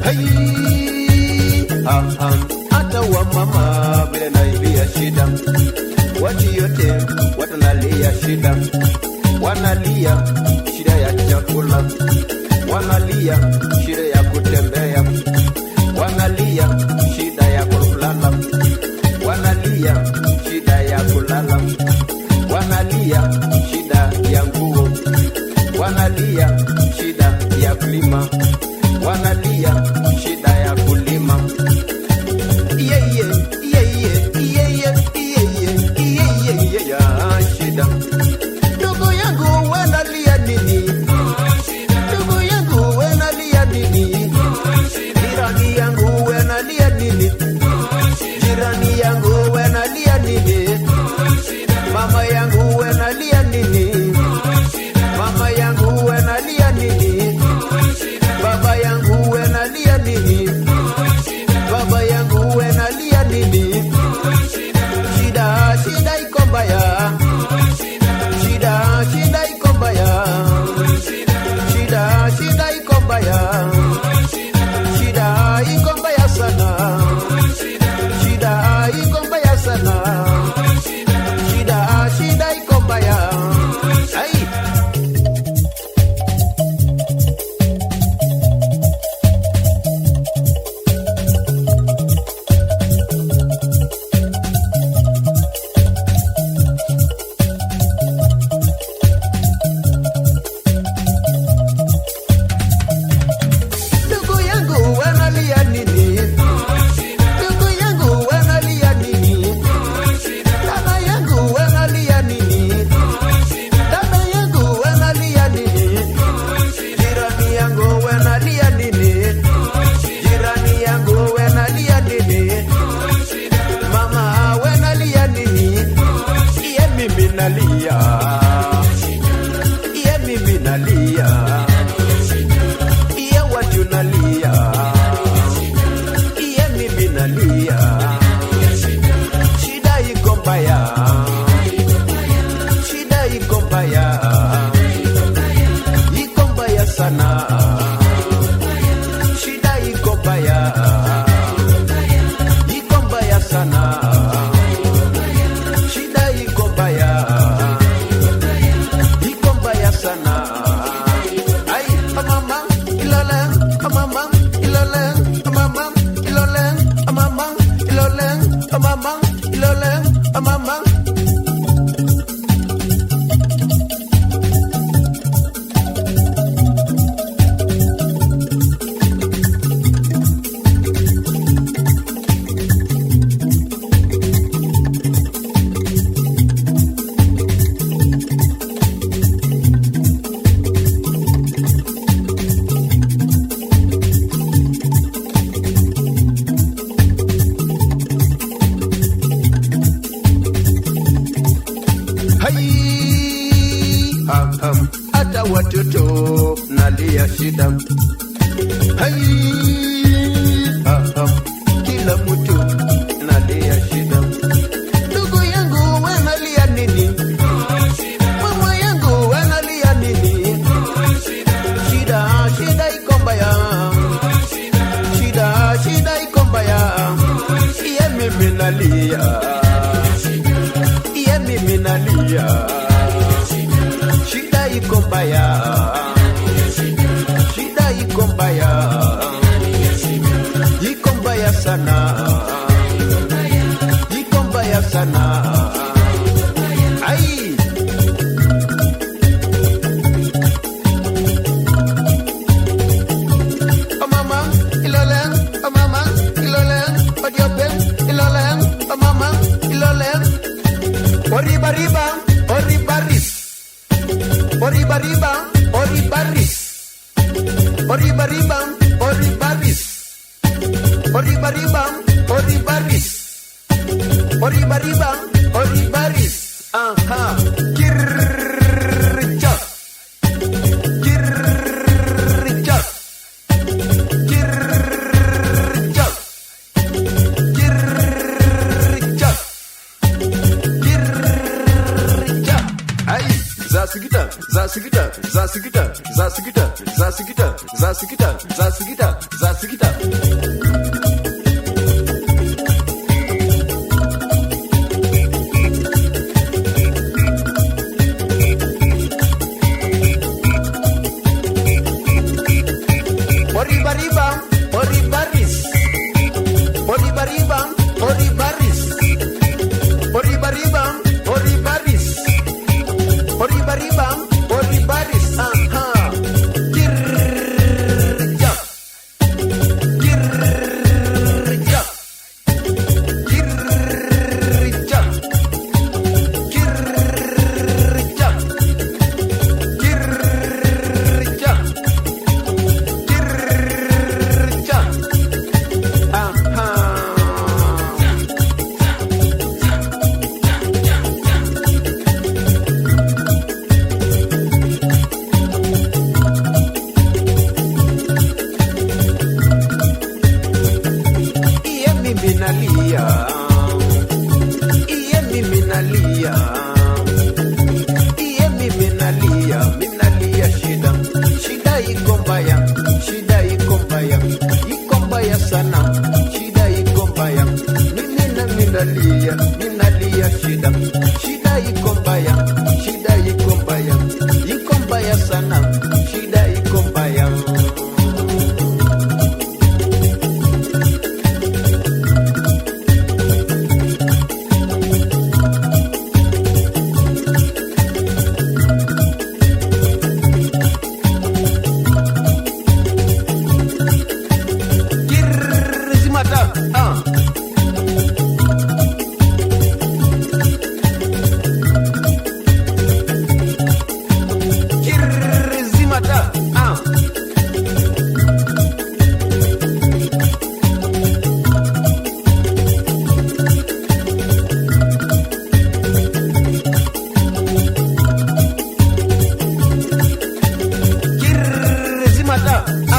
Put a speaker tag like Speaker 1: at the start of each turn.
Speaker 1: Hey, hata wa mama vile nailia shida, watu yote wanalia shida, wanalia shida ya chakula, wanalia shida ya kutembea, wanalia shida ya kulala, wanalia shida ya kulala, wanalia shida ya nguo, wanalia shida ya kulima, wanalia shida ya kulima. Shida. Ndugu yangu wanalia nini? Ndugu yangu wanalia nini? Jirani yangu wanalia nini? Jirani yangu wanalia nini? Mama yangu wanalia nini? Mama yangu wanalia nini? Baba yangu wanalia nini? Baba yangu wanalia nini? Shida, shida iko mbaya. Shida, shida iko mbaya. Shida, shida iko mbaya. Shida iko mbaya sana. Shida iko mbaya sana. Shida, shida iko mbaya. Ai. Hata watoto nalia shida. Kila mtu nalia shida. Ndugu yangu wanalia nini? Mama yangu wanalia nini? Shida, shida iko mbaya. Shida, shida iko mbaya. Iye mimi nalia. Iye mimi nalia. Shida iko mbaya. Shida iko mbaya. Iko mbaya sana. Iko mbaya sana. Ai. Oh mama, ilolen. Oh mama, ilolen. Oh diopen, ilolen. Oh mama, ilolen. Oriba-riba, oribaris. Oriba-riba, oribaris. Oriba-riba, oribaris. Oriba-riba, oribaris. Oriba-riba, oribaris. Aha. Kirja. Kirja. Kirja. Kirja. Kirja. Ai, zasigita, zasigita, zasigita, zasigita, zasigita, zasigita, zasigita, zasigita. Zazigita.